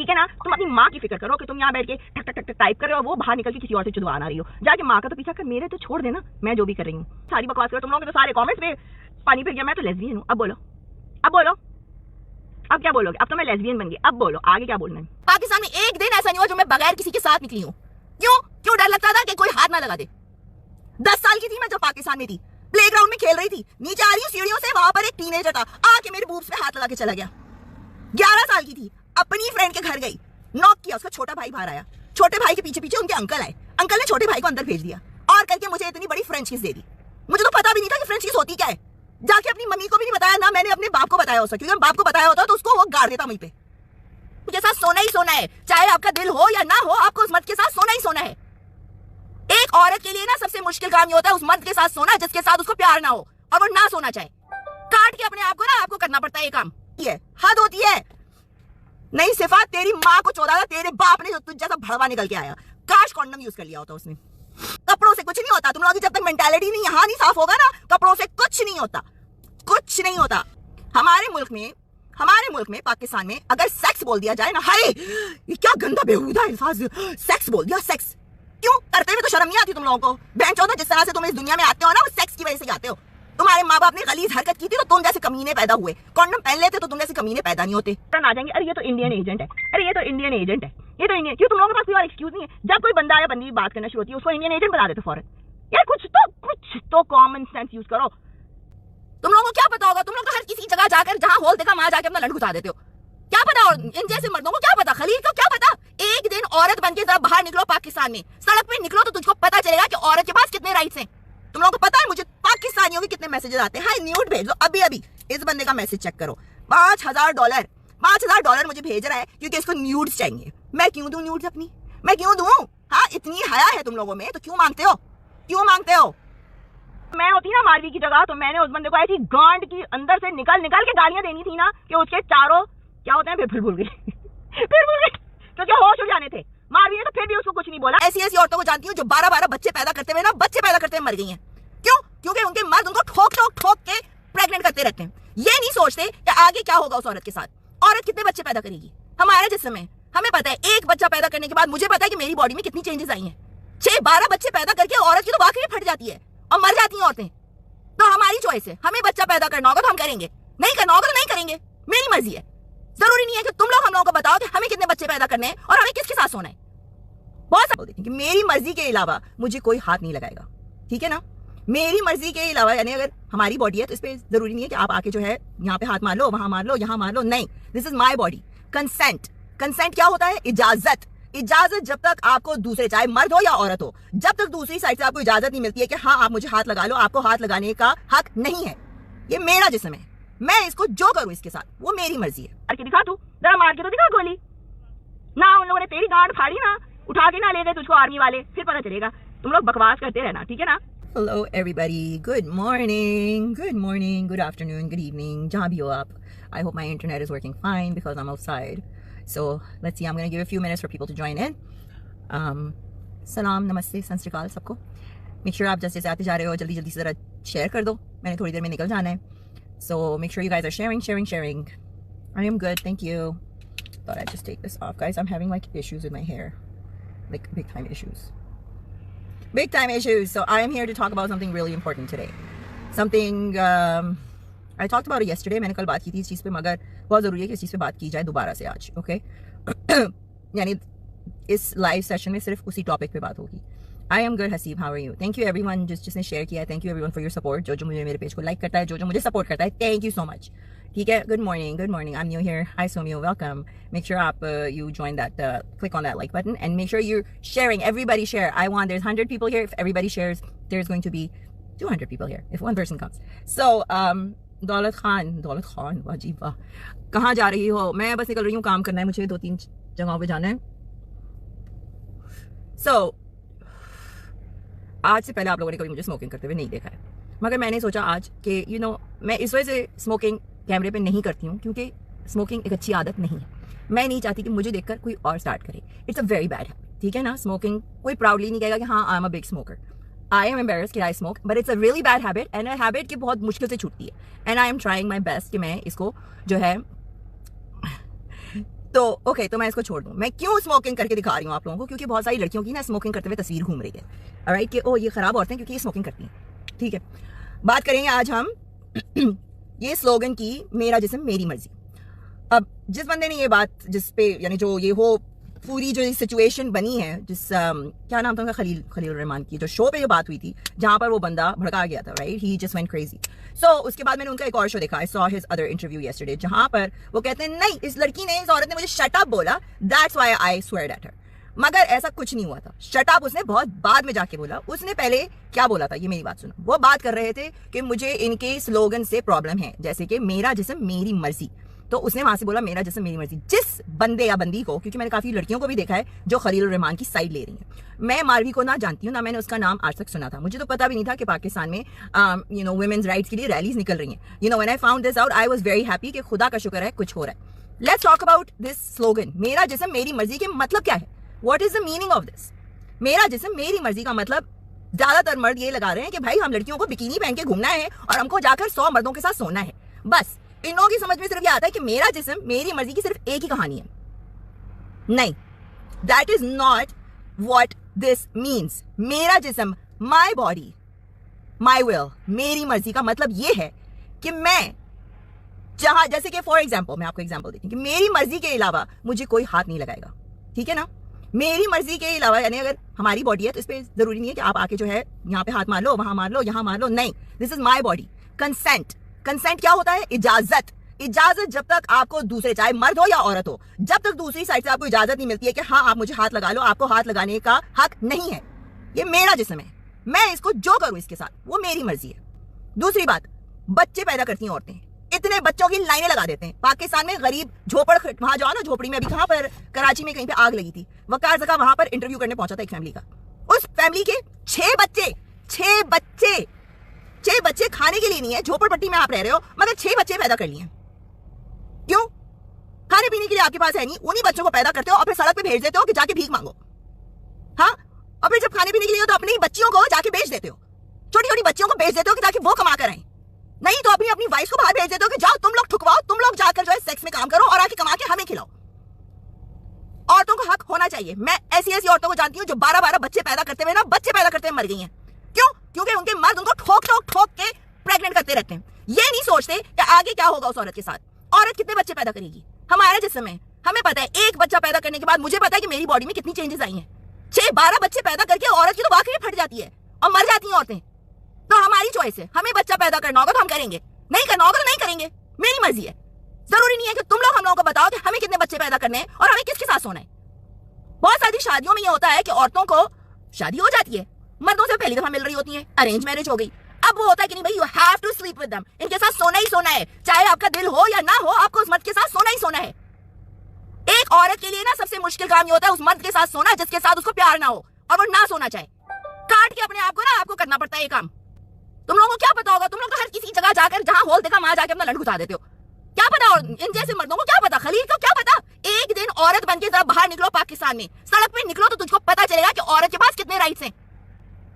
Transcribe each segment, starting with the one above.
ठीक है ना। तुम अपनी माँ की फिक्र करो कि तुम यहाँ बैठ के ठक ठक ठक टाइप कर रहे हो, वो बाहर निकल के किसी और से चुदवा रही हो। जाके माँ का तो पीछा कर, मेरे तो छोड़ देना, मैं जो भी कर रही हूँ। सारी बकवास करो तुम लोगों के तो सारे कॉमेंट्स पे पानी फिर गया। मैं तो लेस्बियन हूँ। अब बोलो, अब बोलो, अब क्या बोलोगे? अब तो मैं लेस्बियन बन गई, अब बोलो आगे क्या बोलना है। पाकिस्तान में एक दिन ऐसा नहीं हुआ जो मैं बगैर किसी के साथ निकली हूँ। क्यों डर लगता था कि कोई हाथ ना लगा दे। 10 साल की थी मैं जब पाकिस्तान में थी, प्लेग्राउंड में खेल रही थी, नीचे आ रही हूँ सीढ़ियों से, वहां पर एक टीनेजर था, आके मेरे बूब्स पे हाथ लगा के चला गया। 11 साल की थी, अपनी फ्रेंड के घर गई, नॉक किया, उसका छोटा भाई बाहर आया, छोटे भाई के पीछे पीछे उनके अंकल आए, अंकल ने छोटे भाई को अंदर भेज दिया और करके मुझे इतनी बड़ी फ्रेंच किस दे दी। मुझे तो पता भी नहीं था कि फ्रेंच किस होती क्या है। जाके अपनी मम्मी को भी नहीं बताया, ना मैंने अपने बाप को बताया हो सकता, क्योंकि बाप को बताया होता तो उसको वो गाड़ देता वहीं पे। मुझे साथ सोना ही सोना है, चाहे आपका दिल हो या ना हो, आपको उस मर्द के साथ सोना ही सोना है। एक औरत के लिए ना सबसे मुश्किल काम ये होता है उस मर्द के साथ सोना जिसके साथ उसको प्यार ना हो और वो ना सोना चाहे। काट के अपने आप को ना आपको करना पड़ता है ये काम। ये हद होती है। नहीं सिफा, तेरी माँ को चौदा था तेरे बाप ने जो तुझ जैसा भड़वा निकल के आया। काश कॉन्डम यूज कर लिया होता उसने। कपड़ों से कुछ नहीं होता। तुम लोगों की जब तक मेंटालिटी नहीं यहाँ नहीं साफ होगा ना, कपड़ों से कुछ नहीं होता, कुछ नहीं होता। हमारे मुल्क में पाकिस्तान में अगर सेक्स बोल दिया जाए ना, हाय ये क्या गंदा बेहुदा अल्फाज, सेक्स बोल दिया, सेक्स क्यों करते हुए तो शर्म नहीं आती तुम लोगों को? बहन चौथा, जिस तरह से तुम इस दुनिया में आते हो ना, वो सेक्स की वजह से आते हो। तुम्हारे माँ बाप ने गलीज हरकत की थी तो तुम जैसे कमीने पैदा हुए, कॉन्डम पहन लेते तो तुम जैसे कमीने पैदा नहीं होते। आ जाएंगे, अरे ये तो इंडियन एजेंट है, अरे ये तो इंडियन एजेंट है, ये तो इंडियन। क्यों तुम लोगों के पास कोई और एक्सक्यूज नहीं है? जब कोई बंदा या बंदी बात करना शुरू होती है उसको इंडियन एजेंट बना देते फौरन। यार कुछ तो कॉमन सेंस यूज करो। तुम लोगों को क्या पता होगा? तुम लोग तो हर किसी जगह जाकर जहां होल देखा वहां जाके अपना लंड घुसा देते हो। क्या पता? और इन जैसे मर्दों को क्या पता? खलील को क्या पता? एक दिन औरत बनके जरा बाहर निकलो, पाकिस्तान में सड़क पे निकलो तो तुझको पता चलेगा कि औरत के पास कितने राइट्स हैं। तुम लोगों को पता है मुझे पाकिस्तानियों के कितने मैसेजेस आते हैं? हाय न्यूड भेज दो अभी अभी। इस बंदे का मैसेज चेक करो, $5000 मुझे भेज रहा है क्योंकि इसको न्यूड्स चाहिए। मैं क्यों दूं न्यूड्स अपनी? मैं क्यों दूं? हाँ, इतनी हया है तुम लोगों में तो क्यों मांगते हो? क्यों मांगते हो? मैं होती ना मारवी की जगह तो मैंने उस बंदे को ऐसी गांड की अंदर से निकाल के गालियां देनी थी ना कि उसके चारों क्या होते हैं, फिर भूल गई क्योंकि होश उड़ जाने थे। मारवी ने तो फिर भी उसको कुछ नहीं बोला। ऐसी औरतों को जानती हूँ जो 12 बच्चे पैदा करते हुए मर गई हैं। क्यों? क्योंकि उनके मर्द उनको ठोक के प्रेग्नेंट करते रहते हैं। ये नहीं सोचते कि आगे क्या होगा उस औरत के साथ। औरत कितने बच्चे पैदा करेगी? हमारा जिस्म है, हमें पता है। एक बच्चा पैदा करने के बाद मुझे पता है कि मेरी बॉडी में कितनी चेंजेस आई हैं। 6-12 बच्चे पैदा करके औरत की तो वाकई फट जाती है और मर जाती हैं औरतें। तो हमारी चॉइस है, हमें बच्चा पैदा करना होगा तो हम करेंगे, नहीं करना होगा तो नहीं करेंगे, मेरी मर्जी है। जरूरी नहीं है कि तुम लोग हम लोगों को बताओ कि हमें कितने बच्चे पैदा करने हैं और हमें किसके साथ सोना है। बहुत सारे देखें कि मेरी मर्जी के अलावा मुझे कोई हाथ नहीं लगाएगा, ठीक है ना? मेरी मर्जी के अलावा, यानी अगर हमारी बॉडी है तो इस पे जरूरी नहीं है कि आप आके जो है यहाँ पे हाथ मार लो, वहां मार लो, यहाँ मार लो, नहीं। This is my body. Consent क्या होता है? इजाजत। जब तक आपको दूसरे, चाहे मर्द हो या औरत हो, जब तक दूसरी साइड से आपको इजाजत नहीं मिलती है कि हाँ आप मुझे हाथ लगा लो, आपको हाथ लगाने का हक नहीं है। ये मेरा जिस्म है, मैं इसको जो करूं इसके साथ वो मेरी मर्जी है। मार के दिखा, तू जरा मार के तो दिखा गोली ना। उन लोगों ने तेरी गांड फाड़ी ना, उठा के ना ले गए तुझको आर्मी वाले, फिर पता चलेगा। तुम लोग बकवास करते रहना, ठीक है ना? Hello everybody, good morning, good afternoon, good evening, जहाँ भी हो आप. I hope my internet is working fine because I'm outside. So let's see, I'm going to give a few minutes for people to join in. सलाम, नमस्ते, सत श्री अकाल सबको. Make sure आप जैसे आते जा रहे हो जल्दी जल्दी से ज़रा शेयर कर दो, मैंने थोड़ी देर में निकल जाना है. So make sure you guys are sharing. I am good, thank you. Thought I'd just take this off, guys. I'm having like issues with my hair, like big time issues. So I am here to talk about something really important today. Something I talked about it yesterday. मैंने कल बात की थी इस चीज़ पे, मगर बहुत ज़रूरी है कि इस चीज़ पे बात की जाए दोबारा से आज, ओके? यानी इस लाइव सेशन में सिर्फ उसी टॉपिक पे बात होगी. I am good, Haseeb, how are you? Thank you everyone जिसने शेयर किया है. Thank you everyone for your support. जो मुझे मेरे पेज को लाइक करता है, जो मुझे सपोर्ट करता है, thank you so much. ठीक है, good morning. I'm new here. Hi Somio, welcome. Make sure you join that, click on that like button and make sure you're sharing. Everybody share. I want, there's 100 people here. If everybody shares, there's going to be 200 people here if one person comes. So दौलत खान, वाजीब, कहाँ जा रही हो? मैं बस निकल रही हूँ, काम करना है मुझे, 2-3 जगहों पे जाना है. So आज से पहले आप लोगों ने कभी मुझे स्मोकिंग करते हुए नहीं देखा है, मगर मैंने सोचा आज कि मैं इस वजह से स्मोकिंग कैमरे पे नहीं करती हूँ क्योंकि स्मोकिंग एक अच्छी आदत नहीं है. मैं नहीं चाहती कि मुझे देखकर कोई और स्टार्ट करे. It's a very bad habit, ठीक है ना? स्मोकिंग कोई प्राउडली नहीं कहेगा कि हाँ I am a big smoker. I am embarrassed कि I smoke, but it's a really bad habit and a habit की बहुत मुश्किल से छूटती है. And I am trying my best कि मैं इसको जो है तो ओके, तो मैं इसको छोड़ दूं। मैं क्यों स्मोकिंग करके दिखा रही हूँ आप लोगों को, क्योंकि बहुत सारी लड़कियों की ना स्मोकिंग करते हुए तस्वीर घूम रही है, ऑलराइट, कि ओ ये खराब औरतें क्योंकि ये स्मोकिंग करती हैं। ठीक है, बात करेंगे आज हम ये स्लोगन की, मेरा जिस्म मेरी मर्जी। अब जिस बंदे ने ये बात, जिस पे यानी जो ये हो पूरी जो सिचुएशन बनी है, जिस क्या नाम था उनका, खलील रहमान की जो शो पे जो बात हुई थी, जहां पर वो बंदा भड़का गया था, राइट, ही जस्ट वेंट क्रेजी। सो उसके बाद मैंने उनका एक और शो देखा, I saw his other interview yesterday, जहां पर वो कहते हैं नहीं, इस लड़की ने, इस औरत ने मुझे शट अप बोला, that's why I sweared at her. मगर ऐसा कुछ नहीं हुआ था। शट अप उसने बहुत बाद में जाके बोला। उसने पहले क्या बोला था, ये मेरी बात सुनो। वो बात कर रहे थे कि मुझे इनके स्लोगन से प्रॉब्लम है, जैसे कि मेरा जिस्म मेरी मर्जी, तो उसने वहां से बोला मेरा जिस्म मेरी मर्जी। जिस बंदे या बंदी को, क्योंकि मैंने काफी लड़कियों को भी देखा है जो खलील रहमान की साइड ले रही हैं, मैं मारवी को ना जानती हूँ, ना मैंने उसका नाम आज तक सुना था, मुझे तो पता भी नहीं था कि पाकिस्तान में वुमेन्स राइट्स के लिए रैलीज निकल रही हैं। When I found this out, I was very happy कि खुदा का शुक्र है कुछ हो रहा है। Let's talk about this slogan, मेरा जिस्म मेरी मर्जी के मतलब क्या है, what is the meaning of this. मेरा जिस्म मेरी मर्जी का मतलब ज्यादातर मर्द ये लगा रहे हैं कि भाई हम लड़कियों को बिकिनी पहन के घूमना है और हमको जाकर 100 मर्दों के साथ सोना है। बस इन लोगों की समझ में सिर्फ ये आता है कि मेरा जिस्म मेरी मर्जी की सिर्फ एक ही कहानी है। नहीं, that is not what this means. मेरा जिस्म, माई बॉडी, माई विल, मेरी मर्जी का मतलब ये है कि मैं जहां, जैसे कि फॉर एग्जाम्पल, मैं आपको एग्जाम्पल देती हूँ कि मेरी मर्जी के अलावा मुझे कोई हाथ नहीं लगाएगा, ठीक है ना। मेरी मर्जी के अलावा, यानी अगर हमारी बॉडी है तो इस पे जरूरी नहीं है कि आप आके जो है यहाँ पे हाथ मार लो, वहां मार लो, यहाँ मार लो, नहीं, this is my body. Consent, consent क्या होता है, इजाजत। इजाजत जब तक आपको दूसरे, चाहे मर्द हो या औरत हो, जब तक दूसरी साइड से आपको इजाजत नहीं मिलती है कि हाँ आप मुझे हाथ लगा लो, आपको हाथ लगाने का हक नहीं है। ये मेरा जिस्म है, मैं इसको जो करूं इसके साथ वो मेरी मर्जी है। दूसरी बात, बच्चे पैदा करती हैं औरतें, इतने बच्चों की लाइनें लगा देते हैं। पाकिस्तान में गरीब झोपड़, वहां जाओ ना, झोपड़ी में अभी कहां पर, कराची में कहीं पे आग लगी थी, वकार जगह वहां पर इंटरव्यू करने पहुंचा था एक फैमिली का। उस फैमिली के 6 बच्चे खाने के लिए नहीं है, झोपड़पट्टी में आप रह रहे हो, मगर 6 बच्चे पैदा कर लिए। क्यों? खाने पीने के लिए आपके पास है नहीं, उन्हीं बच्चों को पैदा करते हो और फिर सड़क पे भेज देते हो कि जाके भीख मांगो। हाँ, और फिर जब खाने पीने के लिए हो तो अपनी बच्चियों को जाके बेच देते हो, छोटी छोटी बच्चियों को बेच देते हो कि ताकि वो कमा कर आए। नहीं तो अपनी वाइफ को बाहर भेज देते हो कि जाओ तुम लोग ठुकवाओ, तुम लोग जाकर जो है सेक्स में काम करो और आके कमा के हमें खिलाओ। औरतों को हक होना चाहिए। मैं ऐसी औरतों को जानती हूँ जो 12-12 बच्चे पैदा करते हुए मर गई हैं। क्यों? क्योंकि उनके मर्द उनको ठोक के प्रेग्नेंट करते रहते हैं। ये नहीं सोचते कि आगे क्या होगा उस औरत के साथ। औरत कितने बच्चे पैदा करेगी, हमारे जिस्म में हमें पता है। एक बच्चा पैदा करने के बाद मुझे पता है कि मेरी बॉडी में कितनी चेंजेस आई हैं। 6-12 बच्चे पैदा करके औरत की तो वाकई फट जाती है और मर जाती हैं औरतें। तो हमारी चॉइस है, हमें बच्चा पैदा करना होगा तो हम करेंगे, नहीं करना होगा तो नहीं करेंगे, मेरी मर्जी है। जरूरी नहीं है कि तुम लोग हम लोगों को बताओ कि हमें कितने बच्चे पैदा करने हैं और हमें किसके साथ सोना है। बहुत सारी शादियों में ये होता है कि औरतों को शादी हो जाती है, मर्दों से पहली दफा मिल रही होती है, अरेंज मैरिज हो गई। अब वो होता है कि नहीं भाई, you have to sleep with them, इनके साथ सोना ही सोना है, चाहे आपका दिल हो या ना हो, आपको उस मर्द के साथ सोना ही सोना है। एक औरत के लिए ना सबसे मुश्किल काम ये होता है उस मर्द के साथ सोना जिसके साथ उसको प्यार ना हो और वो ना सोना चाहे। काट के अपने आप को ना आपको करना पड़ता है ये काम। तुम लोगों को क्या पता होगा, तुम लोग तो हर किसी जगह जाकर जहां होल देखा वहां जाके अपना लंड घुसा देते हो। क्या पता, और इन जैसे मर्दों को क्या पता, खलील को क्या पता। एक दिन औरत बनके जरा बाहर निकलो, पाकिस्तान में सड़क पे निकलो तो तुझको पता चलेगा कि औरत के पास कितने राइट्स हैं।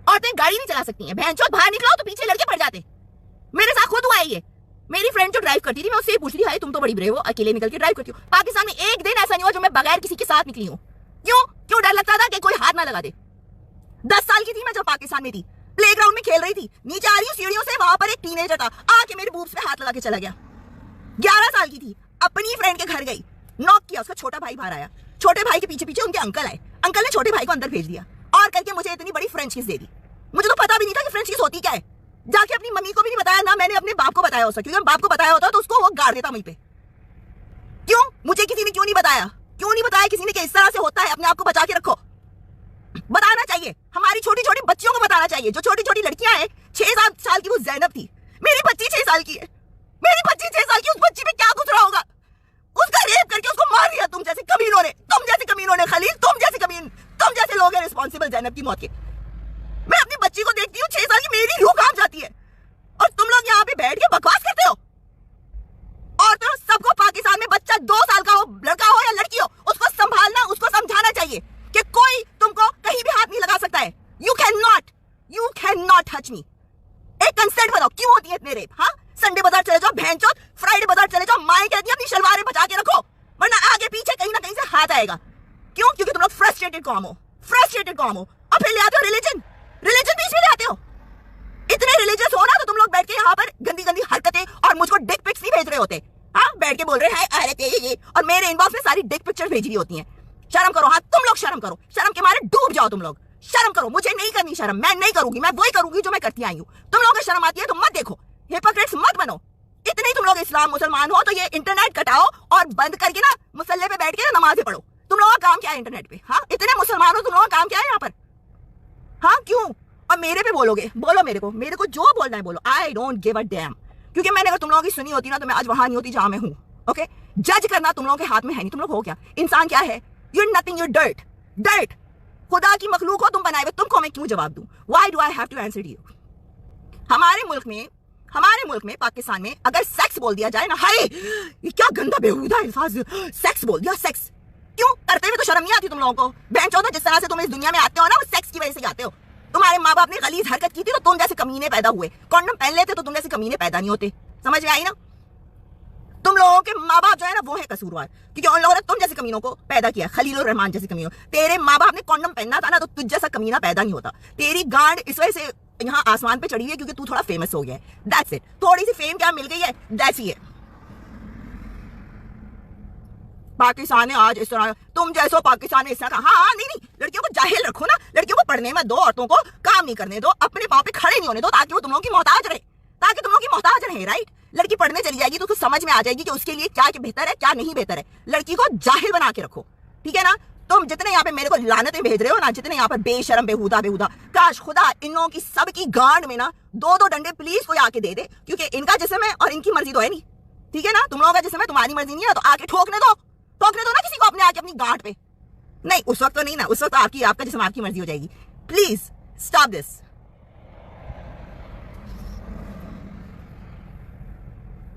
औरतें गाड़ी नहीं चला सकती हैं, बहनचोद बाहर निकलो तो पीछे लड़के पड़ जाते। मेरे साथ खुद हुआ है ये। मेरी फ्रेंड जो ड्राइव करती थी, मैं उससे ही पूछ रही, हाय तुम तो बड़ी ब्रेव हो, अकेले निकल के ड्राइव करती हो। पाकिस्तान में एक दिन ऐसा नहीं हुआ जो मैं बगैर किसी के साथ निकली हूँ। क्यों डर लगता था कि कोई हाथ ना लगा दे। 10 साल की थी मैं जब पाकिस्तान में थी, प्लेग्राउंड में खेल रही थी, नीचे आ रही हूँ सीढ़ियों से, वहां पर एक टीनेजर था, आके मेरे बूब्स पे हाथ लगा के चला गया। 11 साल की थी, अपनी फ्रेंड के घर गई, नॉक किया, उसका छोटा भाई बाहर आया, छोटे भाई के पीछे पीछे उनके अंकल आए, अंकल ने छोटे भाई को अंदर भेज दिया और करके मुझे इतनी बड़ी फ्रेंच किस दे दी। मुझे तो पता भी नहीं था कि फ्रेंच किस होती क्या है। जाके अपनी मम्मी को भी नहीं बताया, ना मैंने अपने बाप को बताया होता, क्योंकि बाप को बताया होता तो उसको वो गाड़ देता वहीं पे। क्यों? मुझे किसी ने क्यों नहीं बताया? क्यों नहीं बताया किसी ने कि इस तरह से होता है, अपने आप को बचा के रखो। बताना चाहिए, हमारी छोटी छोटी बच्चियों को बताना चाहिए। जो छोटी छोटी लड़कियां हैं, 6-7 साल की वो जैनब थी, मेरी बच्ची 6 साल की है, मेरी बच्ची 6 साल की, उस बच्ची पे क्या गुजरा होगा। उसका रेप करके उसको मार दिया तुम जैसे कमीनों ने, खलील, तुम जैसे लोग हैं रिस्पॉन्सिबल जैनब की मौत के। मैं अपनी बच्ची को देखती हूँ 6 साल की, मेरी रूह कांप जाती है, और तुम लोग यहाँ पे बैठ के बकवास करते हो। और तो सबको पाकिस्तान में बच्चा 2 साल का हो, लड़का हो या लड़की हो, उसको संभालना, उसको समझाना चाहिए कि कोई तुमको कहीं भी हाथ नहीं लगा सकता है। You can not touch me. एक कंसेंट बताओ, क्यों होती है इतने रेप? हाँ, संडे बाजार चले जाओ, बहनचोद, फ्राइडे बाजार चले जाओ, माएं कहती हैं अपनी शलवारें बचा के रखो, वरना आगे पीछे कहीं ना आ जाएगा। क्यों? क्योंकि तुम लोग फ्रस्ट्रेटेड कौम हो, फ्रस्ट्रेटेड कौम हो। और फिर ले आते हो रिलीजन, रिलीजन बीच में ले आते हो। इतने रिलीजियस हो ना तो तुम लोग बैठ के यहाँ पर गंदी गंदी हरकतें और मुझको डिक पिक्स नहीं भेज रहे होते। हाँ, बैठ के बोल रहे हैं अरे ये और मेरे इनबॉक्स में सारी डिक पिक्चर्स भेज रही होती हैं। शर्म करो। हाँ, तुम लोग शर्म करो, शर्म के मारे डूब जाओ तुम लोग। शर्म करो। मुझे नहीं करनी शर्म, मैं नहीं करूंगी, मैं वही करूंगी जो मैं करती आई हूँ। तुम लोगों को शर्म आती है तो मत देखो, हिपोक्रेट्स मत बनो। इतने ही तुम लोग इस्लाम मुसलमान हो तो ये इंटरनेट कटाओ और बंद करके ना मुसल्ले पे बैठ के ना नमाजें पढ़ो। तुम लोगों का काम क्या है इंटरनेट पे? हाँ, इतने मुसलमान हो, तुम लोगों का काम क्या है यहाँ पर? हाँ, क्यों? और मेरे पे बोलोगे, बोलो मेरे को जो बोलना है बोलो। I don't give a dam. क्योंकि मैंने अगर तुम लोगों की सुनी होती ना तो मैं आज वहां नहीं होती जहां मैं हूँ। ओके, जज करना तुम लोगों के हाथ में है नहीं। तुम लोग हो क्या? इंसान क्या है? You're nothing, you're dirt, dirt. खुदा की मखलूक हो तुम बनाए हुए, तुमको मैं क्यों जवाब दूं? Why do I have to answer you? हमारे मुल्क में पाकिस्तान में अगर सेक्स बोल दिया जाए ना, हाय ये क्या गंदा बेहुदा अल्फाज, सेक्स बोल दिया, सेक्स। क्यों? करते हुए तो शर्म नहीं आती तुम लोगों को? बेंचो, जिस तरह से तुम इस दुनिया में आते हो ना वो सेक्स की वजह से आते हो। तुम्हारे माँ बाप ने गलीज हरकत की थी तो तुम जैसे कमीने पैदा हुए। कॉन्डम पहन लेते तो तुम जैसे कमीने पैदा नहीं होते। समझ में आई ना? तुम लोगों के माँ बाप जो है ना वो है कसूरवार, क्योंकि उन लोगों ने तुम जैसे कमीनों को पैदा किया। खलीलुर रहमान जैसे कमीनों। तेरे माँ बाप ने कॉन्डम पहनना था ना तो तुझ जैसा कमीना पैदा नहीं होता। तेरी गांड इस वजह से यहाँ आसमान पे चढ़ी है क्योंकि तू थोड़ा फेमस हो गया है। That's it. थोड़ी सी फेम क्या मिल गई है, दैट्स इट। पाकिस्तान है आज इस तरह, तुम जैसो पाकिस्तान में इस तरह। हाँ, नहीं, लड़कियों को जाहिल रखो ना, लड़कियों को पढ़ने में दो, औरतों को काम नहीं करने दो, अपने पाँव पे खड़े नहीं होने दो, ताकि वो तुम लोगों की मोहताज रहे, राइट? लड़की पढ़ने चली जाएगी तो उसको समझ में आ जाएगी कि उसके लिए क्या बेहतर है, क्या नहीं बेहतर है। लड़की को जाहिल बना के रखो, ठीक है ना? तुम जितने यहाँ पे मेरे को लानतें भेज रहे हो ना, जितने यहाँ पर बेशरम बेहुदा, काश खुदा इन लोगों की सबकी गांड में ना 2-2 डंडे प्लीज कोई आके दे दे, क्योंकि इनका जिस्म है और इनकी मर्जी तो है नहीं, ठीक है ना? तुम लोगों का जिस्म है, तुम्हारी मर्जी नहीं है, तो आके ठोकने दो ना किसी को अपने आके अपनी गांठ पे। नहीं, उस वक्त तो नहीं ना, उस वक्त आपका जिस्म आपकी मर्जी हो जाएगी। Please stop this.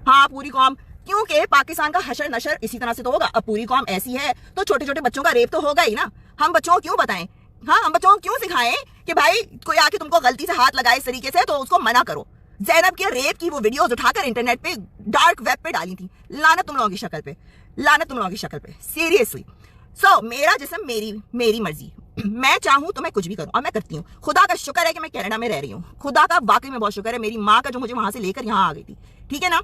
हाँ, पूरी कौम, क्योंकि पाकिस्तान का हशर नशर इसी तरह से तो होगा। अब पूरी कौम ऐसी है तो छोटे छोटे बच्चों का रेप तो होगा ही ना। हम बच्चों को क्यों बताएं? हाँ, हम बच्चों को क्यों सिखाएं कि भाई कोई आके तुमको गलती से हाथ लगाए इस तरीके से तो उसको मना करो। ज़ैनब के रेप की वो वीडियोस उठाकर इंटरनेट पे डार्क वेब पे डाली थी। लानत तुम लोगों की शक्ल पे, लानत तुम लोगों की शक्ल पे, सीरियसली। सो मेरा जिस्म, मेरी मर्जी। मैं चाहूं तो मैं कुछ भी करूं और मैं करती हूँ। खुदा का शुक्र है कि मैं कनाडा में रह रही हूँ। खुदा का वाकई में बहुत शुक्र है, मेरी माँ का जो मुझे वहां से लेकर यहाँ आ गई थी, ठीक है ना?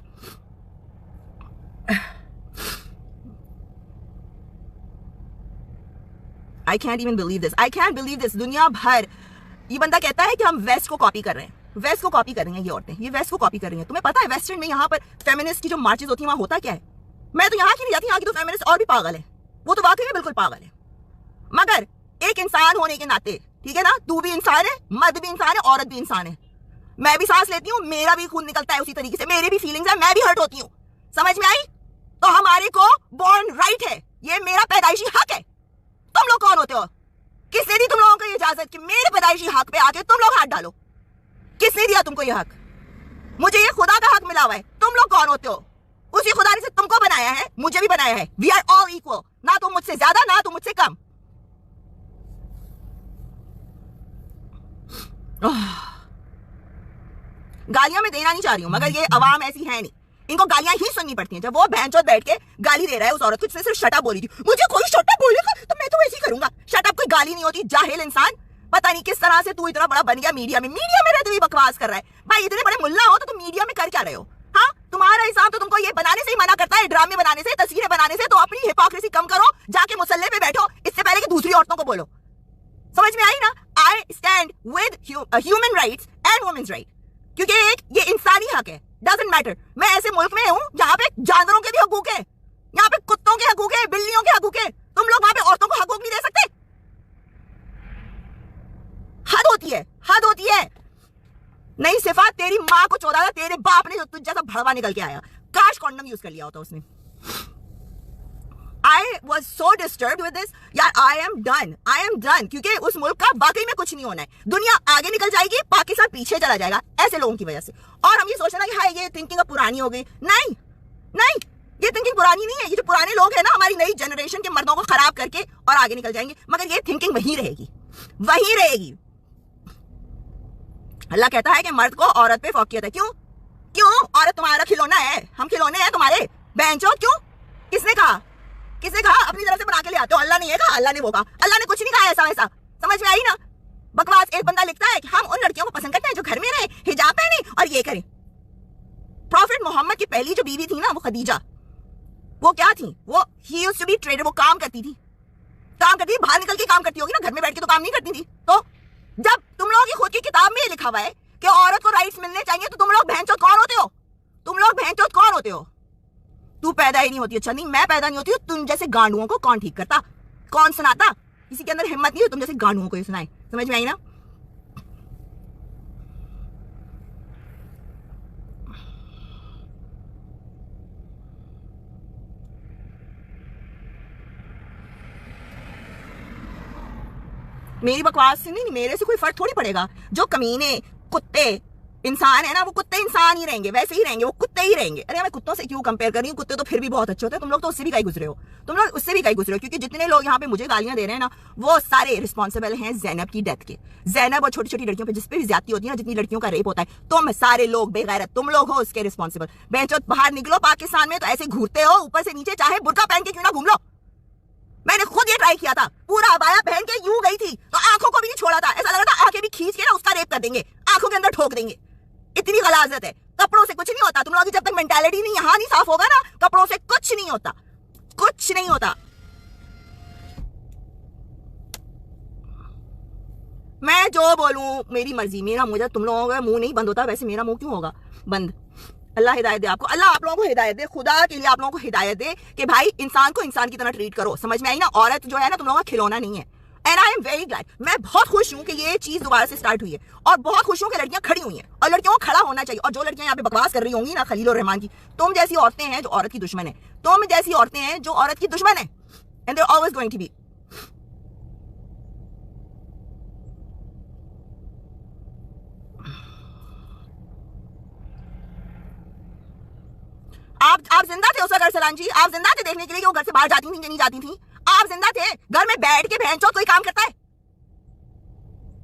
I can't even believe this. I can't believe this. दुनिया भर ये बंदा कहता है कि हम वेस्ट को कॉपी कर रहे हैं, वेस्ट को कॉपी कर रही हैं ये औरतें, ये वेस्ट को कॉपी कर रही हैं। तुम्हें पता है वेस्टर्न में यहाँ पर फेमिनिस्ट की जो मार्चेस होती हैं वहां होता क्या है? मैं तो यहाँ की नहीं जाती, यहाँ की तो फेमिनिस्ट और भी पागल है, वो तो वाकई में बिल्कुल पागल है। मगर एक इंसान होने के नाते, ठीक है ना, तू भी इंसान है, मर्द भी इंसान है, औरत भी इंसान है। मैं भी सांस लेती हूँ, मेरा भी खून निकलता है उसी तरीके से, मेरी भी फीलिंग्स है, मैं भी हर्ट होती हूँ। समझ में आई? तो हमारे को बॉर्न राइट है, ये मेरा पैदाइशी हक है। तुम लोग कौन होते हो? किसने दी तुम लोगों को ये इजाजत कि मेरे पैदाइशी हक पे आके तुम लोग हाथ डालो? किसने दिया तुमको ये हक? मुझे ये खुदा का हक मिला हुआ है। तुम लोग कौन होते हो? उसी खुदा ने से तुमको बनाया है, मुझे भी बनाया है। वी आर ऑल इक्वल, ना तुम मुझसे ज्यादा ना तुम मुझसे कम। गालियां मैं देना नहीं चाह रही हूं, मगर ये अवाम ऐसी है नहीं, इनको गालियां ही सुननी पड़ती हैं। जब वो बहनचोद बैठ के गाली दे रहा है उस औरत को, जिसने सिर्फ शट अप बोली थी, मुझे कोई शट अप बोलेगा तो मैं तो वैसे ही करूंगा। शट अप कोई गाली नहीं होती, जाहिल इंसान। पता नहीं किस तरह से तू इतना बड़ा बन गया मीडिया में रहते हुए बकवास कर रहा है। भाई इतने बड़े मुल्ला हो तो तुम मीडिया में कर क्या रहे हो? हाँ, तुम्हारा हिसाब तो तुमको ये बनाने से ही मना करता है, ड्रामे बनाने से, तस्वीरें बनाने से। तो अपनी हिपोक्रेसी कम करो, जाके मुसल्ले पे बैठो, इससे पहले कि दूसरी औरतों को बोलो। समझ में आई ना? I stand with human rights and women's right, क्योंकि ये इंसानी हक है। डजंट मैटर, मैं ऐसे मुल्क में हूं जहां पे जानवरों के भी हकूक है, यहाँ पे कुत्तों के हकूक है, बिल्लियों के हकूक है। तुम लोग वहां पे औरतों को हकूक नहीं दे सकते? हद होती है, हद होती है। नहीं सिफा, तेरी माँ को चौदा था तेरे बाप ने जो तुझ जैसा भड़वा निकल के आया। काश कॉन्डम यूज कर लिया होता उसने। I was so disturbed with this. यार I am done, क्योंकि उस मुल्क का वाकई में कुछ नहीं होना है। दुनिया आगे निकल जाएगी, पाकिस्तान पीछे चला जाएगा ऐसे लोगों की वजह से। और हम ये सोचना कि हाँ ये थिंकिंग अब पुरानी हो गई। नहीं, ये थिंकिंग पुरानी नहीं है। ये जो पुराने लोग हैं ना, हमारी नई जनरेशन के मर्दों को खराब करके और आगे निकल जाएंगे, मगर ये थिंकिंग वही रहेगी। अल्लाह कहता है कि मर्द को औरत पे फौकियत है। क्यों? औरत तुम्हारा खिलौना है, हम खिलौने हैं तुम्हारे? बहनचोद, क्यों? किसने कहा? किसने कहा? अपनी तरफ से बना के ले आते हो। अल्लाह ने ये कहा, अल्लाह ने वो कहा, अल्लाह ने कुछ नहीं कहा ऐसा वैसा। समझ में आई ना? बकवास। एक बंदा लिखता है कि हम उन लड़कियों को पसंद करते हैं जो घर में रहे, हिजाब पहने और ये करें। प्रॉफिट मोहम्मद की पहली जो बीवी थी ना, वो खदीजा, वो क्या थी? वो ही यूज्ड टू बी ट्रेडर, वो काम करती थी, बाहर निकल के काम करती होगी ना, घर में बैठ के तो काम नहीं करती थी। तो जब तुम लोगों की खुद की किताब में ये लिखा हुआ है कि औरत को राइट्स मिलने चाहिए, तो तुम लोग बहनचोद कौन होते हो? तुम लोग बहनचोद कौन होते हो? तू पैदा ही नहीं होती। अच्छा नहीं, मैं पैदा नहीं होती हूँ। तुम जैसे गांडुओं को कौन ठीक करता, कौन सुनाता? किसी के अंदर हिम्मत नहीं है तुम जैसे गांडुओं को ये सुनाए। समझ में आई ना? मेरी बकवास से नहीं, मेरे से कोई फर्क थोड़ी पड़ेगा। जो कमीने कुत्ते इंसान है ना, वो कुत्ते इंसान ही रहेंगे, वैसे ही रहेंगे, वो कुत्ते ही रहेंगे। अरे मैं कुत्तों से क्यों कंपेयर कर रही हूँ? कुत्ते तो फिर भी बहुत अच्छे होते हैं। तुम लोग तो उससे भी कहीं गुजरे हो, तुम लोग उससे भी कहीं गुजरे हो, क्योंकि जितने लोग यहाँ पे मुझे गालियां दे रहे हैं ना, वो सारे रिस्पॉन्सिबल हैं ज़ैनब की डेथ के। ज़ैनब और छोटी छोटी लड़कियों पे जिस पे भी ज्यादती होती है ना, जितनी लड़कियों का रेप होता है, तुम सारे लोग बेगैरत, तुम लोग हो उसके रिस्पॉन्सिबल। बेंचोत बाहर निकलो पाकिस्तान में तो ऐसे घूरते हो ऊपर से नीचे, चाहे बुर्का पहन के क्यों ना घूम लो। मैंने खुद ये ट्राई किया था, पूरा अबाया पहन के यूं गई थी तो आंखों को भी नहीं छोड़ा था। ऐसा लग रहा था आंखें भी खींच के ना उसका रेप कर देंगे, आंखों के अंदर ठोक देंगे। इतनी गलाजत है। कपड़ों से कुछ नहीं होता। तुम लोगों की जब तक मेंटालिटी नहीं यहाँ नहीं साफ होगा ना, कपड़ों से कुछ नहीं होता, कुछ नहीं होता। मैं जो बोलूं मेरी मर्जी, मेरा मुझे, तुम लोगों का मुंह नहीं बंद होता, वैसे मेरा मुंह क्यों होगा बंद? अल्लाह हिदायत दे आपको, अल्लाह आप लोगों को हिदायत दे, खुदा के लिए आप लोगों को हिदायत दे कि भाई इंसान को इंसान की तरह ट्रीट करो। समझ में आई ना? औरत जो है ना, तुम लोगों का खिलौना नहीं है। And I am very glad, मैं बहुत खुश हूँ कि ये चीज दोबारा से स्टार्ट हुई है, और बहुत खुश हूँ कि लड़कियां खड़ी हुई हैं, और लड़कियों को खड़ा होना चाहिए। और जो लड़कियां यहाँ पे बकवास कर रही होंगी ना, खलील और रहमान की, तुम जैसी औरतें हैं जो औरत की दुश्मन है, तुम जैसी औरतें हैं जो औरत की दुश्मन है, and they're always going to be. आप जिंदा थे उस वक्त अरसलान जी? आप जिंदा थे देखने के लिए कि वो घर से बाहर जाती थी कि नहीं जाती थी? आप जिंदा थे? घर में बैठ के बहनचोद कोई काम करता है?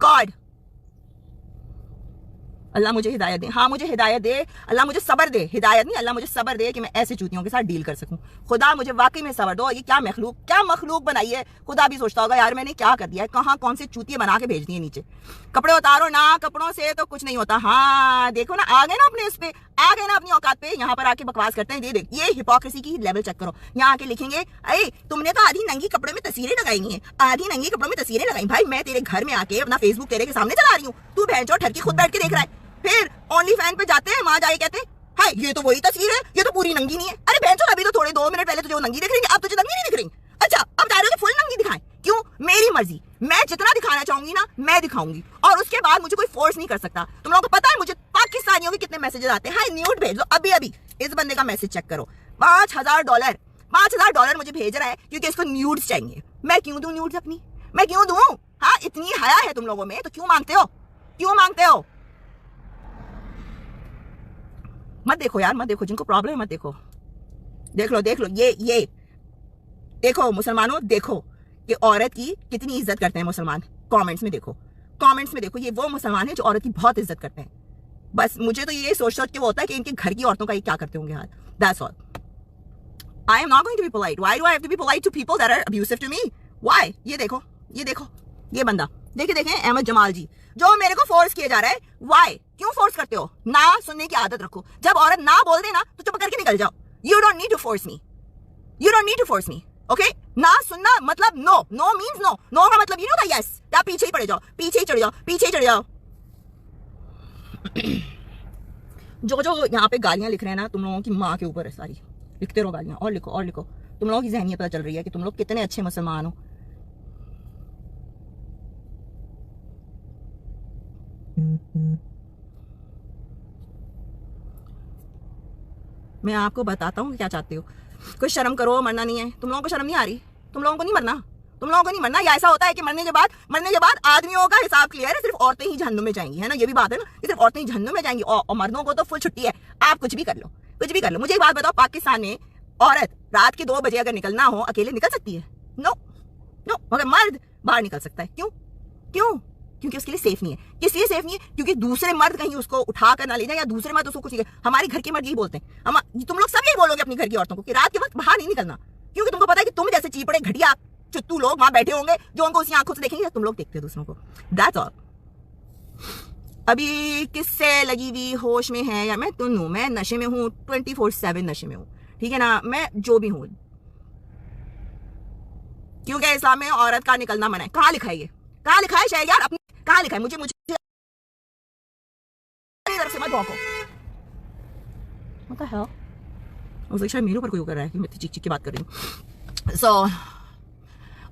गॉड, अल्लाह मुझे हिदायत दे। हाँ मुझे हिदायत दे, अल्लाह मुझे सब्र दे, हिदायत नहीं, अल्लाह मुझे सब्र दे कि मैं ऐसे चूतियों के साथ डील कर सकूं। खुदा मुझे वाकई में सब्र दो। ये क्या मखलूक बनाई है। खुदा भी सोचता होगा यार मैंने क्या कर दिया है, कहाँ कौन से चूतिये बना के भेज दिए नीचे। कपड़े उतारो ना, कपड़ों से तो कुछ नहीं होता। हाँ देखो ना, आ गए ना अपने इस पे, आ गए ना अपनी औकात पे, यहाँ पर आके बकवास करते हैं। देख ये हिपोक्रेसी की लेवल चेक करो। यहाँ आके लिखेंगे अरे तुमने तो आधी नंगी कपड़े में तस्वीरें लगाई हैं, आधी नंगी कपड़ों में तस्वीरें लगाई। भाई मैं तेरे घर में आके अपना फेसबुक तेरे के सामने चला रही हूँ, तू भैंचो ठरकी खुद बैठ के देख रहा है। फिर ओनली फैन पे जाते हैं, वहां जाके कहते हैं हाय ये तो वही तस्वीर है, ये तो पूरी नंगी नहीं है। अरे भैंचो अभी तो थोड़े 2 मिनट पहले तुझे वो नंगी दिख रही थी, अब तुझे नंगी नहीं दिख रही। अच्छा अब जा रहे हो कि फुल नंगी दिखाएं? क्यों? मेरी मर्जी, मैं जितना दिखाना चाहूंगी ना मैं दिखाऊंगी, और उसके बाद मुझे कोई फोर्स नहीं कर सकता। तुम लोगों को पता है मुझे पाकिस्तानियों के कितने मैसेजेस आते हैं, हाय न्यूड भेज दो। अभी अभी इस बंदे का मैसेज चेक करो, $5000 मुझे भेज रहा है क्योंकि इसको न्यूड्स चाहिए। मैं क्यों दूं न्यूड्स अपनी? मैं क्यों दूं? हाँ इतनी हया है तुम लोगों में तो क्यों मांगते हो? क्यों मांगते हो? मत देखो यार, मत देखो, जिनको प्रॉब्लम है मत देखो। देख लो ये देखो मुसलमानों, देखो कि औरत की कितनी इज्जत करते हैं मुसलमान। कमेंट्स में देखो, ये वो मुसलमान है जो औरत की बहुत इज्जत करते हैं। बस मुझे तो ये सोच के वो होता है कि इनके घर की औरतों का ये क्या करते होंगे यार। That's all. I am not going to be polite. Why do I have to be polite to people that are abusive to me? Why? ये देखो ये बंदा देखें अहमद जमाल जी जो मेरे को फोर्स किया जा रहा है। व्हाई? क्यों फोर्स करते हो? ना सुनने की आदत रखो। जब औरत ना बोल दे ना तो चुप करके निकल जाओ। You don't need to force me. Okay? ना सुनना मतलब नो मीन्स नो का मतलब ये नहीं होता यस। आप पीछे ही चढ़ जाओ। जो यहाँ पे गालियां लिख रहे हैं ना, तुम लोगों की माँ के ऊपर है सारी। लिखते रहो गालियां, और लिखो। तुम लोगों की ज़हनियत पता चल रही है कि तुम लोग कितने अच्छे मुसलमान हो। मैं आपको बताता हूँ क्या चाहते हो। कुछ शर्म करो, मरना नहीं है। तुम लोगों को शर्म नहीं आ रही? तुम लोगों को नहीं मरना। या ऐसा होता है कि मरने के बाद आदमियों का हिसाब क्लियर है, सिर्फ औरतें ही जहन्नुम में जाएंगी, है ना? ये भी बात है ना कि सिर्फ औरतें ही जहन्नुम में जाएंगी और मर्दों को तो फुल छुट्टी है। आप कुछ भी कर लो। मुझे एक बात बताओ, पाकिस्तान में औरत रात के 2 बजे अगर निकलना हो अकेले निकल सकती है? नो, मगर मर्द बाहर निकल सकता है। क्यों? क्योंकि उसके लिए सेफ नहीं है। किस लिए सेफ नहीं है? क्योंकि दूसरे मर्द कहीं उसको उठा कर ना ले जाए, या दूसरे मर्द उसको कुछ नहीं। हमारे घर के मर्द यही बोलते हैं, तुम लोग सब यही बोलोगे अपनी घर की औरतों को कि रात के वक्त बाहर नहीं निकलना। क्योंकि तुमको पता है कि तुम जैसे चीपड़े घटिया चुत्तू लोग वहां बैठे होंगे जो उनको उसी आंखों से देखेंगे, तुम लोग देखते हो दूसरों को। That's all. अभी किससे लगी हुई होश में है या मैं तुम हूं, मैं नशे में हूं, 24/7 नशे में हूं, ठीक है ना, मैं जो भी हूं, क्योंकि इस्लाम में औरत का निकलना मना है। कहाँ लिखा है ये, कहाँ लिखा है शायद यार, अपनी कहाँ लिखा है? मुझे तरफ से मत भौंको। What the hell? शायद मेरे ऊपर कोई कर रहा है कि मैं चीख चीख की बात कर रही हूँ। So,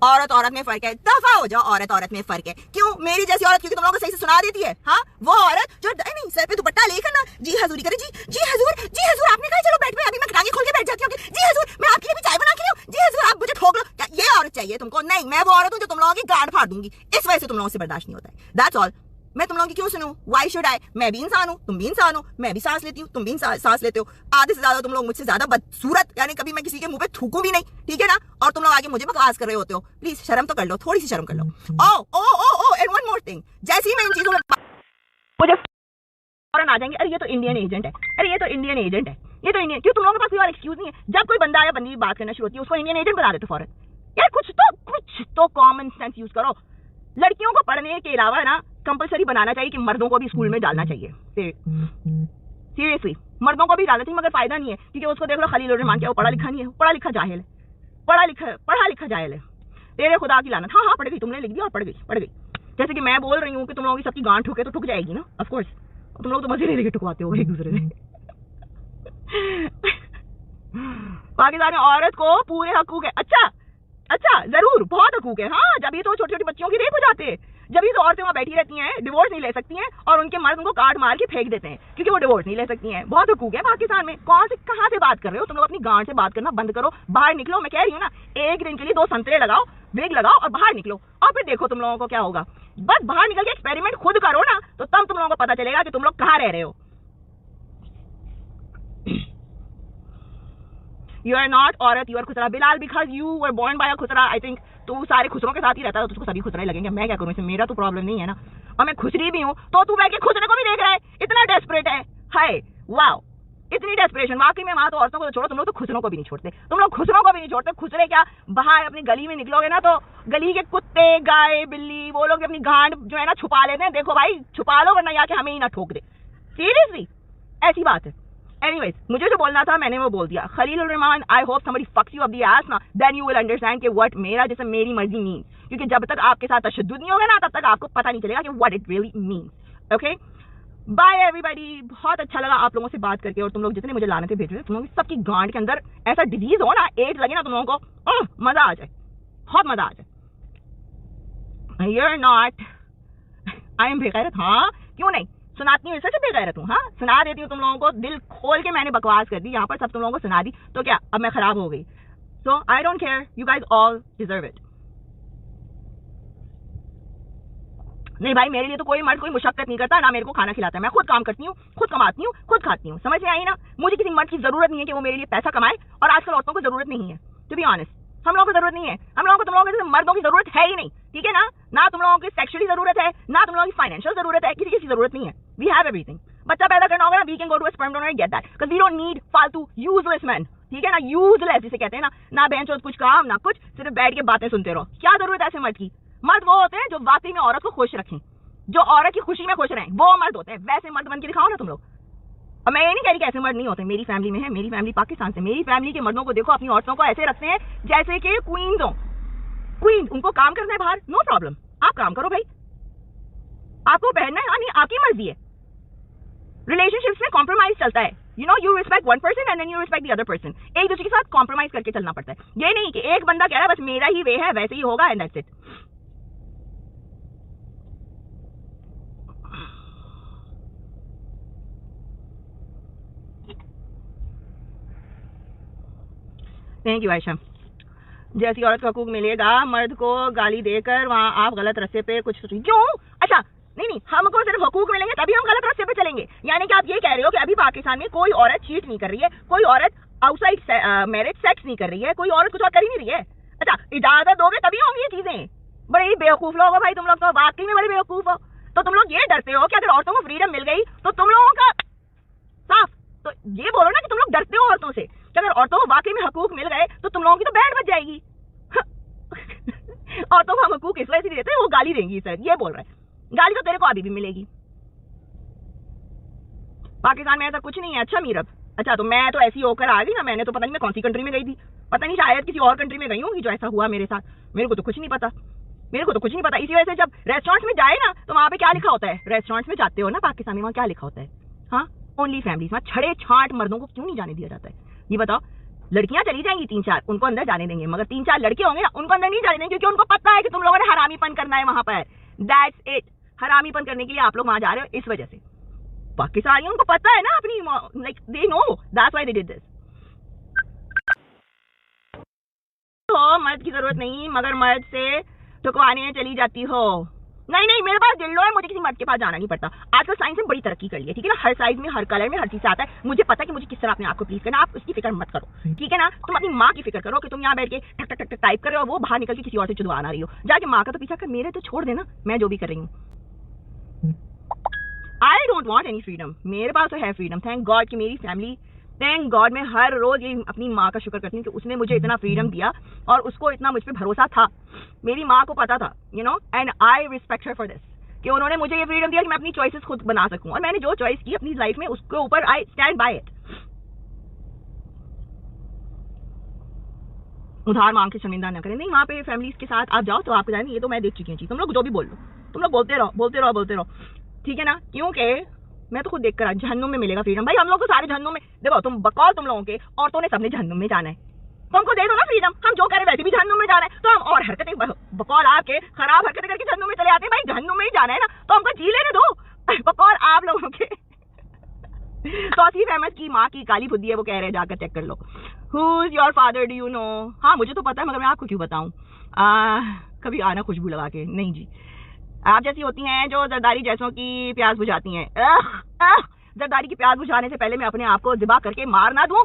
औरत औरत में फर्क है, दफा हो जाओ। औरत औरत में फर्क है क्यों? मेरी जैसी औरत क्योंकि तुम लोगों को सही से सुना देती है। हाँ, वो औरत जो नहीं सर पे दुपट्टा लेकर ना जी हजूरी करे, जी हजूर आपने कहा चलो बैठ में, अभी मैं टांगे खोल के बैठ जाती हूँ, जी हजूर मैं आपके लिए भी चाय बना के लाऊं, जी हजूर आप मुझे ठोक लो। क्या ये औरत चाहिए तुमको? नहीं, मैं वो औरत हूँ जो तुम लोगों की गांड फाड़ दूंगी। इस वजह से तुम लोगों से बर्दाश्त नहीं होता है। That's all. मैं तुम लोगों की क्यों सुनूं? Why should I? मैं भी इंसान हूं, तुम भी इंसान हो, मैं भी सांस लेती हूँ, तुम भी सांस लेते हो। आधे से ज्यादा तुम लोग मुझसे ज्यादा बदसूरत, यानी कभी मैं किसी के मुंह पे थूकूं भी नहीं, ठीक है ना? और तुम लोग आगे मुझे बकवास कर रहे होते हो। प्लीज शर्म तो कर लो, थोड़ी सी शर्म कर लो। Oh and one more thing, जैसे ही मैं इन चीजों में मुझे फौरन आ जाएंगे, अरे ये तो इंडियन एजेंट है, अरे ये तो इंडियन एजेंट है, ये तो इंडियन। क्यों तुम लोगों के पास कोई और एक्सक्यूज नहीं है? जब कोई बंदा या बंदी बात करना शुरू होती है उसको इंडियन एजेंट बता देते फौरन। यार कुछ तो कॉमन सेंस यूज करो। लड़कियों को पढ़ने के अलावा ना कंपलसरी बनाना चाहिए कि मर्दों को भी स्कूल में डालना चाहिए। सीरियसली मर्दों को भी डालना चाहिए, मगर फायदा नहीं है क्योंकि उसको देख लो खलील रहमान क्या, वो पढ़ा लिखा नहीं है, पढ़ा लिखा जाहिल है, पढ़ा लिखा जाहिल है। तेरे खुदा की लानत। हाँ पढ़ गई, तुमने लिख दिया और पढ़ गई। जैसे कि मैं बोल रही हूँ कि तुम लोगों की सबकी गांठ ठुके तो ठुक जाएगी ना, ऑफ कोर्स। तुम लोग तो मजे लेके ठुकवाते हो एक दूसरे से। पाकिस्तान में औरत को पूरे हकूक है। अच्छा जरूर, बहुत हकूक है। हाँ, जब ये तो छोटी छोटी बच्चियों की रेप हो जाते हैं, जब ये तो औरतें वहां बैठी रहती हैं, डिवोर्स नहीं ले सकती हैं और उनके मर्द उनको काट मार के फेंक देते हैं क्योंकि वो डिवोर्स नहीं ले सकती हैं। बहुत हकूक है पाकिस्तान में। कहाँ से बात कर रहे हो तुम लोग? अपनी गांड से बात करना बंद करो, बाहर निकलो। मैं कह रही हूँ ना, एक दिन के लिए 2 संतरे लगाओ, विग लगाओ और बाहर निकलो, और फिर देखो तुम लोगों को क्या होगा। बस बाहर निकल के एक्सपेरिमेंट खुद करो ना, तो तब तुम लोगों को पता चलेगा कि तुम लोग कहाँ रह रहे हो। You are not औरत, you are खुसरा। Bilal, because you were born by a खुसरा, I think तू सारे खुसरों के साथ ही रहता है तो तुझको सभी खुसरे लगेंगे। मैं क्या करूं इसमें? मेरा तो प्रॉब्लम नहीं है ना, और मैं खुसरी भी हूं, तो तू बैठ के खुसरे को भी देख रहा है। इतना डेस्परेट है। हाय वाओ, इतनी डेस्परेशन। वाकई में वहां तो औरतों को तो छोड़ो, तुम लोग तो खुसरों को भी नहीं छोड़ते। तुम लोग खुसरों को भी नहीं छोड़ते। खुसरे क्या, बाहर अपनी गली में निकलोगे ना तो गली के कुत्ते, गाय, बिल्ली, वो लोग अपनी गांड जो है ना छुपा लेते हैं। देखो भाई, छुपा लो वरना आके हमें ही ना ठोक दे। सीरियसली ऐसी बात है। Anyways, मुझे जो बोलना था मैंने वो बोल दिया। Khalil Rahman, I hope somebody fucks you up the ass ना, then you will understand कि what मेरा जैसे मेरी मर्जी means। क्योंकि जब तक आपके साथ तशद्दुद नहीं होगा ना, तब तक आपको पता नहीं चलेगा कि what it really means। Okay? Bye everybody। बहुत अच्छा लगा आप लोगों से बात करके, और तुम लोग जितने मुझे लाने थे भेज रहे, तुम लोग सबकी गांड के अंदर ऐसा डिजीज हो ना, एड्स लगे ना तुम लोगों को, मजा आ जाए, बहुत मजा आ जाए। You're not, I am बेगैरत। हाँ क्यों नहीं, सुनाती हूँ, सच बेगैरत हूँ। हाँ, सुना देती हूँ तुम लोगों को, दिल खोल के मैंने बकवास कर दी यहाँ पर, सब तुम लोगों को सुना दी, तो क्या अब मैं खराब हो गई? So I don't care, you guys all deserve it. नहीं भाई, मेरे लिए तो कोई मर्द कोई मुशक्कत नहीं करता, ना मेरे को खाना खिलाता है। मैं खुद काम करती हूँ, खुद कमाती हूँ, खुद खाती हूँ। समझ में आई ना? मुझे किसी मर्द की जरूरत नहीं है कि वो मेरे लिए पैसा कमाए, और आजकल औरतों को जरूरत नहीं है। टू बी ऑनेस्ट, हम लोगों को जरूरत नहीं है। हम लोगों को तुम लोगों के मर्दों की जरूरत है ही नहीं, ठीक है ना? ना तुम लोगों की सेक्सुअली जरूरत है, ना तुम लोगों की फाइनेंशियल जरूरत है, किसी की जरूरत नहीं है। We have everything. बच्चा पैदा करना होगा ना, we can go to a sperm donor and get that, because we don't need फालतू यूजलेस मैन, ठीक है ना? यूजलेस जिसे कहते हैं ना बेंचों कुछ काम ना कुछ, सिर्फ बैठ के बातें सुनते रहो। क्या जरूरत है ऐसे मर्द की? मर्द वो होते हैं जो वाकई में औरत को खुश रखें, जो औरत की खुशी में खुश रहें, वो मर्द होते हैं। वैसे मर्द बन के दिखाओ ना तुम लोग। और मैं ये नहीं कह रही कि ऐसे मर्द नहीं होते, मेरी फैमिली में है, मेरी फैमिली पाकिस्तान से। मेरी फैमिली के मर्दों को देखो, अपनी औरतों को ऐसे रखते हैं जैसे कि क्वींस हो। क्वीन, उनको काम करना है बाहर, नो प्रॉब्लम, आप काम करो भाई, आपको पहनना है, नहीं आपकी मर्जी है। रिलेशनशिप्स में कॉम्प्रोमाइज चलता है, you know, you respect one person and then you respect the other person. एक दूसरे के साथ कॉम्प्रोमाइज करके चलना पड़ता है। ये नहीं कि एक बंदा कह रहा है बस मेरा ही वे है, वैसे ही होगा and that's it. Thank you Ayesha. जैसी औरत को हकूक मिलेगा, मर्द को गाली देकर वहां आप गलत रास्ते पे कुछ क्यों? अच्छा नहीं, हमको सिर्फ हकूक मिलेंगे तभी हम गलत रास्ते पे चलेंगे। यानी कि आप ये कह रहे हो कि अभी पाकिस्तान में कोई औरत चीट नहीं कर रही है, कोई औरत आउटसाइड मैरिज सेक्स नहीं कर रही है, कोई औरत कुछ और कर ही नहीं रही है। अच्छा, इजाजत दोगे तभी होंगी ये चीजें। बड़े ही बेवकूफ लोग हो भाई तुम लोग, तो वाकई में बड़े बेवकूफ हो। तो तुम लोग ये डरते हो कि अगर औरतों को फ्रीडम मिल गई तो तुम लोगों का साफ, तो ये बोलो ना कि तुम लोग डरते हो औरतों से। कि अगर औरतों को वाकई में हकूक मिल गए तो तुम लोगों की तो बैंड बज जाएगी। औरतों को हम हकूक इस वजह से देते हैं, वो गाली देंगी सर, ये बोल रहे हैं। गाली तो तेरे को अभी भी मिलेगी। पाकिस्तान में ऐसा कुछ नहीं है। अच्छा मीरब, अच्छा तो मैं तो ऐसी होकर आ गई ना, मैंने तो पता नहीं मैं कौन सी कंट्री में गई थी, पता नहीं शायद किसी और कंट्री में गई होंगी जो ऐसा हुआ मेरे साथ, मेरे को तो कुछ नहीं पता, मेरे को तो कुछ नहीं पता। इसी वजह से जब रेस्टोरेंट्स में जाए ना तो वहां पे क्या लिखा होता है, रेस्टोरेंट्स में जाते हो ना पाकिस्तान में, वहां क्या लिखा होता है, हाँ ओनली फैमिलीज, वहां छड़े छाट मर्दों को क्यों नहीं जाने दिया जाता है ये बताओ। लड़कियां चली जाएंगी 3-4, उनको अंदर जाने देंगे, मगर 3-4 लड़के होंगे ना उनको अंदर नहीं जाने देंगे, क्योंकि उनको पता है कि तुम लोगों ने हरामीपन करना है वहां पर। दैट्स इट, हरामीपन करने के लिए आप लोग वहां जा रहे हो इस वजह से। पाकिस्तानियों को पता है ना अपनी, like they know, that's why they did this. तो मर्द की जरूरत नहीं, मगर मर्द से ठुकवाने चली जाती हो। नहीं नहीं, मेरे पास दिल्लो है, मुझे किसी मर्द के पास जाना नहीं पड़ता। आजकल साइंस ने बड़ी तरक्की कर ली है, ठीक है ना, हर साइज में, हर कलर में, हर चीज से आता है। मुझे पता है कि मुझे किस तरह अपने आप को प्लीज करना, आप उसकी फिक्र मत करो, ठीक है ना। तुम अपनी माँ की फिक्र करो कि तुम यहाँ बैठ के ठक ठक ठक टाइप कर रहे हो, वो बाहर निकल के किसी और से चुदवा ना रही हो। जाके माँ का तो पीछा कर, मेरे तो छोड़ देना, मैं जो भी कर रही हूँ। I don't want any freedom, मेरे पास तो है फ्रीडम, थैंक गॉड कि मेरी फैमिली, थैंक गॉड मैं हर रोज ये अपनी माँ का शुक्र करती हूँ कि उसने मुझे इतना फ्रीडम दिया और उसको इतना मुझ पर भरोसा था। मेरी माँ को पता था, you know, and I respect her for this, कि उन्होंने मुझे ये फ्रीडम दिया कि मैं अपनी चॉइसेस खुद बना सकूं, और मैंने जो चॉइस की अपनी लाइफ में उसके ऊपर आई स्टैंड बाय इट। उधार मांग के शर्मिंदा न करें। नहीं, वहां पे फैमिलीज के साथ आप जाओ तो आपको जाने, ये तो मैं देख चुकी हूँ चीज। तुम लोग जो भी बोल लो, तुम लोग बोलते रहो बोलते रहो बोलते रहो, ठीक है ना, क्योंकि मैं तो खुद देख कर जहन्नुम में मिलेगा फ्रीडम। भाई हम लोग को सारे जहन्नुम में, देखो तुम बकौल तुम लोगों के औरतों ने सबने जहन्नुम में जाना है, तो हमको दे दो ना फ्रीडम, हम जो करें वैसे भी जहन्नुम में जाना है, तो हम और हरकतें बकौल आपके खराब हरकतें करके जहन्नुम में चले आते हैं। भाई जहन्नुम में ही जाना है ना, तो हमको जी लेने दो बकौल आप लोगों के। तौसीफ अहमद की माँ की काली बुद्धि है, वो कह रहे हैं जाकर चेक कर लो। Who is your father, do you know? हाँ मुझे तो पता है, मगर मैं आपको क्यों बताऊं, कभी आना खुशबू लगा के। नहीं जी, आप जैसी होती हैं जो जरदारी जैसों की प्यास बुझाती हैं। जरदारी की प्यास बुझाने से पहले मैं अपने आप को ज़िबा करके मार ना दूं।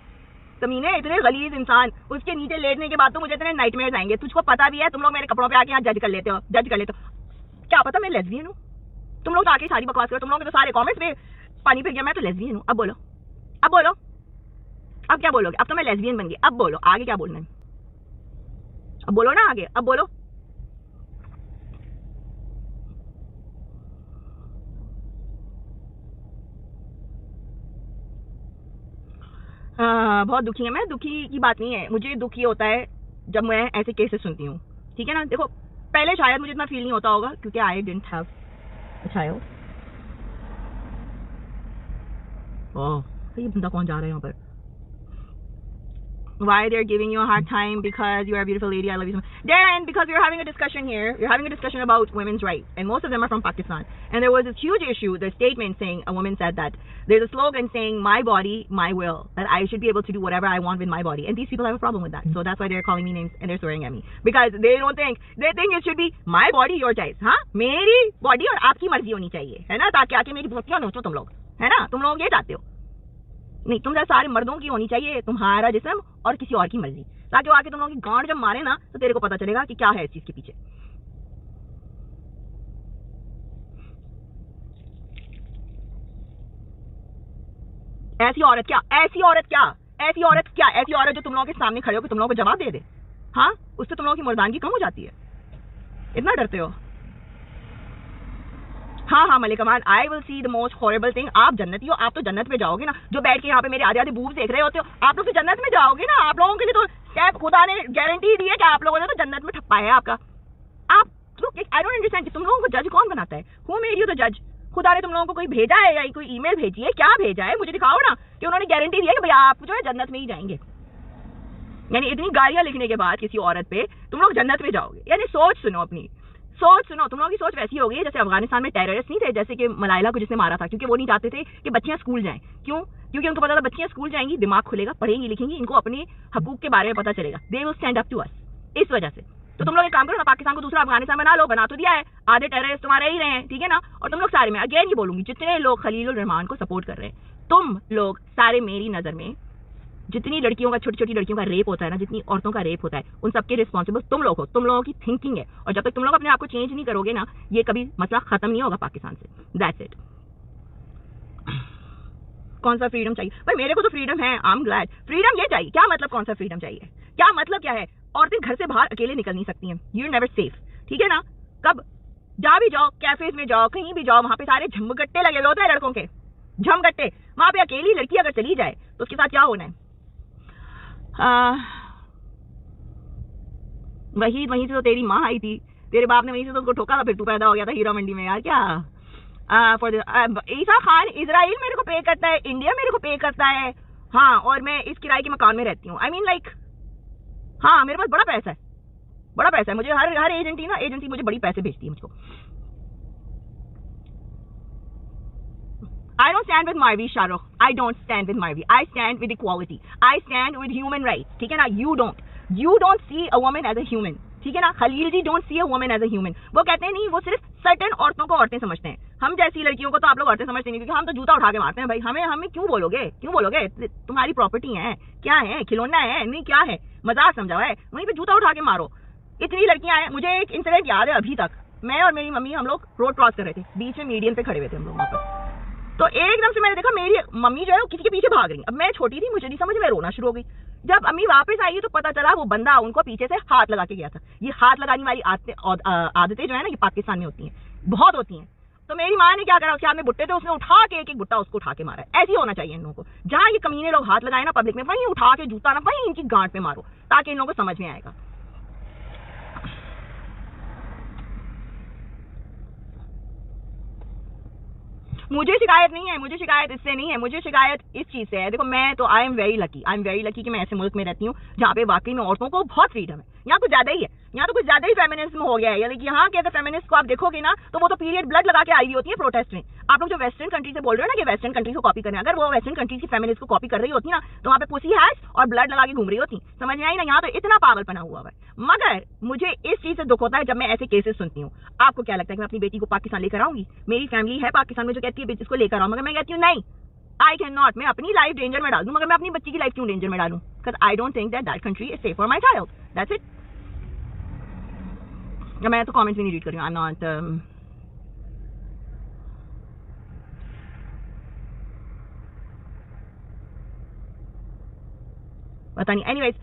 कमीने, इतने गलीज इंसान, उसके नीचे लेटने के बाद तो मुझे इतने नाइटमेयर्स आएंगे। तुझको पता भी है, तुम लोग मेरे कपड़ों पे आके यहाँ जज कर लेते हो। क्या पता मैं लेस्बियन हूँ? तुम लोग आके सारी बकवास करो, तुम लोग के तो सारे कमेंट्स पे पानी फिर गया, मैं तो लेस्बियन हूँ। अब बोलो, अब बोलो, अब क्या बोलोगे? अब तो मैं लेस्बियन बन गई, अब बोलो आगे क्या बोलना है, अब बोलो ना आगे, अब बोलो। बहुत दुखी है मैं। दुखी की बात नहीं है, मुझे दुख ये होता है जब मैं ऐसे केसेस सुनती हूँ, ठीक है ना। देखो पहले शायद मुझे इतना फील नहीं होता होगा क्योंकि I didn't have a child. Oh, ये बंदा कौन जा रहा है यहाँ पर? Why they're giving you a hard time? Because you are a beautiful lady, I love you so much. Darren, because we're having a discussion here. We're having a discussion about women's rights, and most of them are from Pakistan. And there was this huge issue, the statement saying, a woman said that there's a slogan saying, my body, my will, that I should be able to do whatever I want with my body. And these people have a problem with that. So that's why they're calling me names and they're swearing at me. Because they don't think, they think it should be my body, your choice. हाँ, मेरी body और आपकी मर्जी होनी चाहिए, है ना, ताकि आके मेरी भक्तियाँ नोचो तुम लोग, है ना, तुम लोग ये चाहते हो। नहीं, तुम जरा सारे मर्दों की होनी चाहिए, तुम्हारा जिस्म और किसी और की मर्जी, ताकि वो आके तुम लोगों की गांड जब मारे ना तो तेरे को पता चलेगा कि क्या है इस चीज के पीछे। ऐसी औरत क्या, ऐसी औरत क्या, ऐसी औरत क्या, ऐसी औरत जो तुम लोगों के सामने खड़े हो कि तुम लोगों को जवाब दे दे, हाँ, उससे तुम लोगों की मर्दानगी कम हो जाती है। इतना डरते हो? हाँ हाँ Malik Aman, I will see the most horrible thing. आप जन्नती हो, आप तो जन्नत में जाओगे ना, जो बैठ के यहाँ पे मेरे आधे आधे बूब देख रहे होते हो, आप लोग तो जन्नत में जाओगे ना। आप लोगों के लिए तो क्या खुदा ने गारंटी दी है कि आप लोगों ने तो जन्नत में ठप्पा है आपका। आप लोग, आई डोंट अंडरस्टैंड कि तुम लोगों को जज कौन बनाता है? हु मेड यू द जज? खुदा ने तुम लोगों को कोई भेजा है या कोई ईमेल भेजी है, क्या भेजा है? मुझे दिखाओ ना कि उन्होंने गारंटी दी है कि भैया आप जो है जन्नत में ही जाएंगे। यानी इतनी गालियां लिखने के बाद किसी औरत पे तुम लोग जन्नत में जाओगे? यानी सोच सुनो, अपनी सोच सुनो। तुम लोगों की सोच वैसी हो गई है जैसे अफगानिस्तान में टेररिस्ट नहीं थे, जैसे कि मलाइला को जिसने मारा था, क्योंकि वो नहीं चाहते थे कि बच्चियां स्कूल जाएं। क्यों? क्योंकि उनको पता था बच्चियां स्कूल जाएंगी, दिमाग खुलेगा, पढ़ेंगी लिखेंगी, इनको अपने हकूक के बारे में पता चलेगा, they will stand up to us. इस वजह से तो तुम लोग एक काम करो ना, पाकिस्तान को दूसरा अफगानिस्तान बना लो, बना तो दिया है, आधे टेररिस्ट तुम्हारे ही रहे हैं, ठीक है ना। और तुम लोग सारे, में अगेन ये बोलूंगी, जितने लोग खलीलुर रहमान को सपोर्ट कर रहे हैं, तुम लोग सारे, मेरी नजर में जितनी लड़कियों का, छोटी छोटी लड़कियों का रेप होता है ना, जितनी औरतों का रेप होता है, उन सबके रिस्पॉन्सिबल तुम लोग हो। तुम लोगों की थिंकिंग है, और जब तक तुम लोग अपने आप को चेंज नहीं करोगे ना, ये कभी मसला खत्म नहीं होगा पाकिस्तान से। That's it. कौन सा फ्रीडम चाहिए? भाई मेरे को तो फ्रीडम है, आई एम ग्लैड। फ्रीडम ये चाहिए, क्या मतलब कौन सा फ्रीडम चाहिए? क्या मतलब क्या है? औरतें घर से बाहर अकेले निकल नहीं सकती हैं, यू नेवर सेफ, ठीक है ना? कब जहाँ भी जाओ, कैफेज में जाओ, कहीं भी जाओ, वहां पे सारे झमगट्टे लगे हुए होते हैं लड़कों के, झमगट्टे। वहां पे अकेली लड़की अगर चली जाए तो उसके साथ क्या होना है? वहीं से तो तेरी माँ आई थी, तेरे बाप ने वहीं से तो उसको ठोका था, फिर तू पैदा हो गया था हीरा मंडी में यार। क्या ईसा खान इजराइल मेरे को पे करता है, इंडिया मेरे को पे करता है, हाँ, और मैं इस किराए के मकान में रहती हूँ। आई मीन लाइक, हाँ मेरे पास बड़ा पैसा है, बड़ा पैसा है। मुझे हर एजेंसी मुझे बड़ी पैसे भेजती है मुझको। I don't stand with Marvi, Shahrukh. I don't stand with Marvi. I stand with equality. I stand with human rights. ठीक है ना? You don't see a woman as a human. ठीक है ना? खलील जी don't see a woman as a human. वो कहते हैं नहीं, वो सिर्फ सर्टेन औरतों को औरतें समझते हैं। हम जैसी लड़कियों को तो आप लोग औरतें समझते नहीं, क्योंकि हम तो जूता उठा के मारते हैं भाई। हमें क्यों बोलोगे? तुम्हारी प्रॉपर्टी है, क्या है? खिलौना है? नहीं क्या है? मजाक समझा है? वहीं पे जूता उठा के मारो। इतनी लड़कियां हैं। मुझे एक इंसिडेंट याद है अभी तक। मैं और मेरी मम्मी, हम लोग रोड क्रॉस कर रहे थे, बीच में मीडियम पे खड़े हुए थे हम लोग वहां पर। तो एकदम से मैंने देखा मेरी मम्मी जो है वो किसी के पीछे भाग रही। अब मैं छोटी थी, मुझे नहीं समझ में, रोना शुरू हो गई। जब अम्मी वापस आई तो पता चला वो बंदा उनको पीछे से हाथ लगा के गया था। ये हाथ लगाने वाली आदतें जो है ना, ये पाकिस्तान में होती हैं, बहुत होती हैं। तो मेरी माँ ने क्या करा, उसके हाथ में बुट्टे थे, उसने उठा के एक बुट्टा उसको उठा के मारा। ऐसी होना चाहिए इन लोगों को। जहाँ ये कमीने लोग हाथ लगाए ना पब्लिक में, वहीं उठा के जूता ना वहीं इनकी गांठ पे मारो, ताकि इन लोगों को समझ में आएगा। मुझे शिकायत नहीं है, मुझे शिकायत इससे नहीं है, मुझे शिकायत इस चीज से है। देखो मैं तो आई एम वेरी लकी कि मैं ऐसे मुल्क में रहती हूँ जहाँ पे वाकई में औरतों को बहुत फ्रीडम है। यहाँ कुछ ज्यादा ही है, यहाँ तो कुछ ज्यादा ही फेमिनिज्म हो गया है। यानी कि यहाँ के अगर फेमिनिस्ट को आप देखोगे ना, तो वो तो पीरियड ब्लड लगा के आई हुई होती है प्रोटेस्ट में। आप लोग जो वेस्टर्न कंट्री से बोल रहे हो ना कि वेस्टर्न कंट्री को कॉपी करना, अगर वो वेस्टर्न कंट्री की फेमिनिस्ट को कॉपी कर रही होती ना, तो वहाँ पे पुसी हैश और ब्लड लगा के घूम रही होती। समझ में आई ना? यहाँ तो इतना पागलपना हुआ है। मगर मुझे इस चीज से दुख होता है जब मैं ऐसे केसेस सुनती हूँ। आपको क्या लगता है कि मैं अपनी बेटी को पाकिस्तान लेकर आऊंगी? मेरी फैमिली है पाकिस्तान में जो कहती है इसको लेकर आओ, मगर मैं कहती हूँ नहीं, आई कैन नॉट। मैं अपनी लाइफ डेंजर में डाल दूं, मगर मैं अपनी बच्ची की लाइफ क्यों डेंजर में डालूं? Because I don't think that country is safe for my child. That's it. मैं तो कमेंट्स भी नहीं रीड कर रही हूँ। आई एम नॉट पता नहीं। एनीवेज,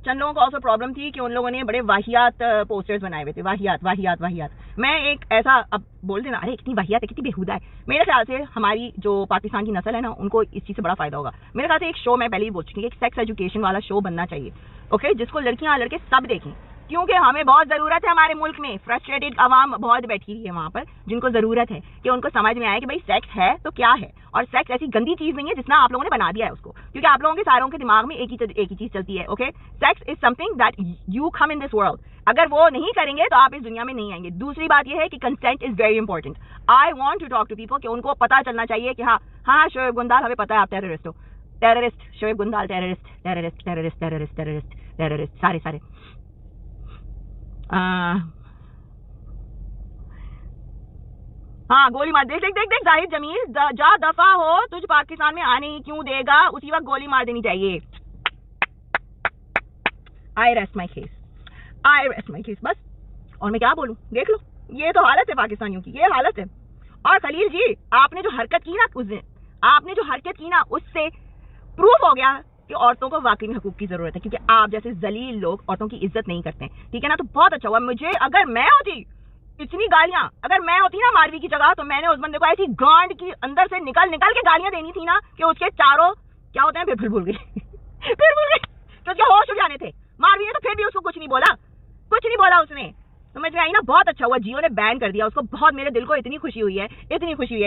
चंद लोगों को ऑल्सो प्रॉब्लम थी कि उन लोगों ने बड़े वाहियात पोस्टर्स बनाए हुए थे। वाहियात। मैं एक ऐसा, अब बोल देना अरे कितनी वाहियात है, कितनी बेहुदा है। मेरे ख्याल से हमारी जो पाकिस्तान की नस्ल है ना, उनको इस चीज से बड़ा फायदा होगा। मेरे ख्याल से एक शो, मैं पहले ही बोल चुकी हूँ, एक सेक्स एजुकेशन वाला शो बनना चाहिए, ओके, जिसको लड़कियां लड़के सब देखें। क्योंकि हमें बहुत जरूरत है, हमारे मुल्क में फ्रस्ट्रेटेड आवाम बहुत बैठी हुई है वहां पर, जिनको जरूरत है कि उनको समझ में आए कि भाई सेक्स है तो क्या है, और सेक्स ऐसी गंदी चीज नहीं है जितना आप लोगों ने बना दिया है उसको। क्योंकि आप लोगों के सारों के दिमाग में एक ही चीज चलती है, okay, sex is something that you come in this world. अगर वो नहीं करेंगे तो आप इस दुनिया में नहीं आएंगे। दूसरी बात यह है कि consent is very important. I want to talk to people कि उनको पता चलना चाहिए कि हाँ शोएब गुंदाल, हमें पता है आप टेररिस्ट हो, टेररिस्ट शोएब गुंदाल, टेररिस्ट सारे हाँ गोली मार। देख जाहिद जमील, जा दफा हो, तुझ पाकिस्तान में आने ही क्यों देगा, उसी वक्त गोली मार देनी चाहिए। आई रेस्ट माई केस बस। और मैं क्या बोलूं, देख लो, ये तो हालत है पाकिस्तानियों की, ये हालत है। और खलील जी, आपने जो हरकत की ना उस दिन, उससे प्रूफ हो गया कि औरतों को वाकई में हकूक की जरूरत है, क्योंकि आप जैसे जलील लोग औरतों की इज्जत नहीं करते हैं, ठीक है ना? तो बहुत अच्छा हुआ। मुझे अगर मैं होती, इतनी गालियां अगर मैं होती ना मारवी की जगह, तो मैंने उस बंदे को ऐसी गांड की अंदर से निकल के गालियां देनी थी ना कि उसके चारों क्या होते हैं, फिर भूल गई क्योंकि होश उड़ जाने थे। मारवी ने तो फिर भी उसको कुछ नहीं बोला उसने। समझ में आई ना? बहुत अच्छा हुआ जियो ने बैन कर दिया उसको। बहुत मेरे दिल को इतनी खुशी हुई है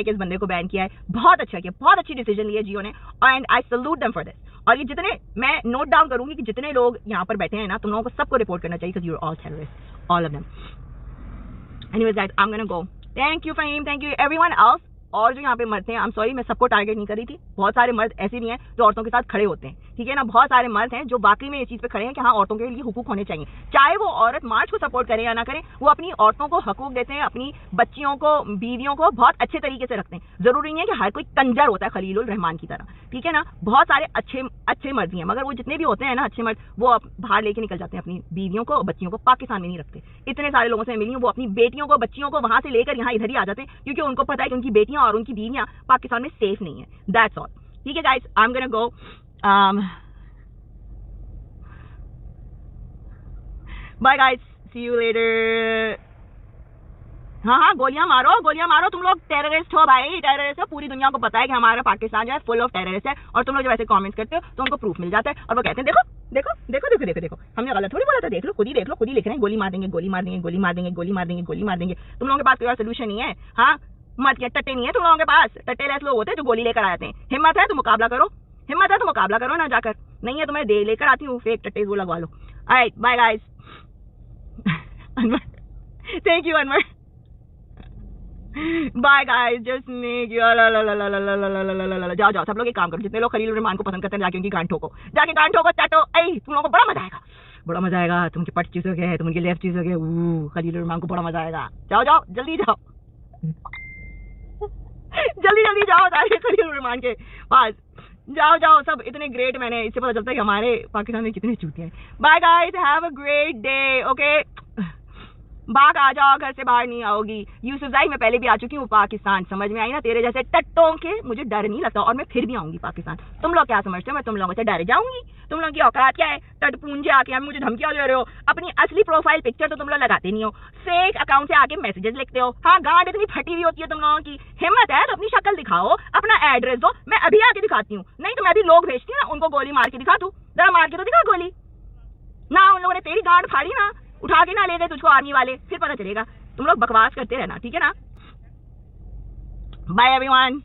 कि इस बंदे को बैन किया है। बहुत अच्छा किया, बहुत अच्छी डिसीजन ली है जियो ने, and I salute them for this. और ये जितने, मैं नोट डाउन करूंगी कि जितने लोग यहाँ पर बैठे हैं ना, तुम लोगों को सबको रिपोर्ट करना चाहिए, because you are all terrorist, all of them. Anyways guys, I am gonna go. Thank you Faheem, thank you everyone else. और जो यहाँ पे मर्द हैं, आई एम सॉरी, मैं सबको टारगेट नहीं कर रही थी। बहुत सारे मर्द ऐसे भी हैं जो औरतों के साथ खड़े होते हैं, ठीक है ना? बहुत सारे मर्द हैं जो वाकई में इस चीज पे खड़े हैं कि हाँ, औरतों के लिए हुकूक होने चाहिए। चाहे वो औरत मार्च को सपोर्ट करें या ना करें, वो अपनी औरतों को हकूक देते हैं, अपनी बच्चियों को, बीवियों को बहुत अच्छे तरीके से रखते हैं। जरूरी नहीं है कि हर कोई कंजर होता है खलीलुर रहमान की तरह, ठीक है ना? बहुत सारे अच्छे मर्द भी हैं, मगर वो जितने भी होते हैं ना अच्छे मर्द, वो बाहर लेके निकल जाते हैं अपनी बीवियों को, बच्चियों को, पाकिस्तान में नहीं रखते। इतने सारे लोगों से मिली हूँ, वो अपनी बेटियों को, बच्चियों को वहां से लेकर यहाँ इधर ही आ जाते हैं, क्योंकि उनको पता है कि उनकी बेटियां और उनकी बीवियां पाकिस्तान में सेफ नहीं है। That's all. ठीक है guys, I am gonna go. Bye guys, see you later. हाँ, गोलियां मारो, तुम लोग टेररिस्ट हो भाई, टेररिस्ट हो। पूरी दुनिया को पता है कि हमारा पाकिस्तान जो है फुल ऑफ टेररिस्ट है, और तुम लोग जब ऐसे कमेंट्स करते हो तो उनको प्रूफ मिल जाता है, और वो कहते हैं देखो देखो देखो देखो देखो देखो, हमने गलत थोड़ी बोला था, देख लो, खुद ही लिख रहे हैं, गोली मार देंगे, गोली मार देंगे, गोली मार देंगे, गोली मार देंगे, गोली मार देंगे। तुम लोगों के पास कोई और सोल्यूशन नहीं है। हाँ, मत क्या टट्टे नहीं है तुम लोगों के पास, टट्टे ऐसे लोग होते हैं जो गोली लेकर आते हैं। हिम्मत है तो मुकाबला करो, हिम्मत है तो मुकाबला करो ना जाकर, नहीं है तो मैं दे लेकर आती हूँ फेक टट्टे, वो लगवा लो। Alright, bye guys. Anwar, thank you Anwar. Bye guys, just make you जाओ जाओ, सब लोग एक काम करो, जितने लोग खलील रहमान को पसंद करते हैं जाके उनकी गांठ ठोको, जाके गांठ ठोको, चाटो। ऐ तुम लोगों को बड़ा मजा आएगा, बड़ा मजा आएगा। तुम पट चूसोगे, तुम उनके लेफ्ट चूसोगे, खलील रहमान को बड़ा मजा आएगा। जाओ जाओ, जल्दी जाओ, जल्दी जल्दी जाओ सारे खलील रहमान के पास, जाओ जाओ सब। इतने ग्रेट, मैंने इससे पता चलता है कि हमारे पाकिस्तान में कितने चूतिया हैं। Bye guys, have a great day. Okay, भाग आ जाओ, घर से बाहर नहीं आओगी। यूसुफजाई मैं पहले भी आ चुकी हूँ पाकिस्तान, समझ में आई ना? तेरे जैसे टट्टों के मुझे डर नहीं लगता, और मैं फिर भी आऊंगी पाकिस्तान। तुम लोग क्या समझते हो मैं तुम लोगों से डर जाऊंगी? तुम लोगों की औकात क्या है? टटपूंजे आके हम मुझे धमकियां दे रहे हो। अपनी असली प्रोफाइल पिक्चर तो तुम लोग लगाते नहीं हो, फेक अकाउंट से आके मैसेजेस लिखते हो। हाँ, गांड इतनी फटी हुई होती है तुम लोगों की। हिम्मत है तो अपनी शक्ल दिखाओ, अपना एड्रेस दो, मैं अभी आके दिखाती हूँ। नहीं तो मैं भी लोग भेजती हूँ ना, उनको गोली मार के दिखा दूं। जरा मार के तो दिखा गोली ना। उन लोगों ने तेरी गांड फाड़ी ना, उठा के ना ले गए तुझको आर्मी वाले, फिर पता चलेगा। तुम लोग बकवास करते रहना, ठीक है ना? Bye everyone.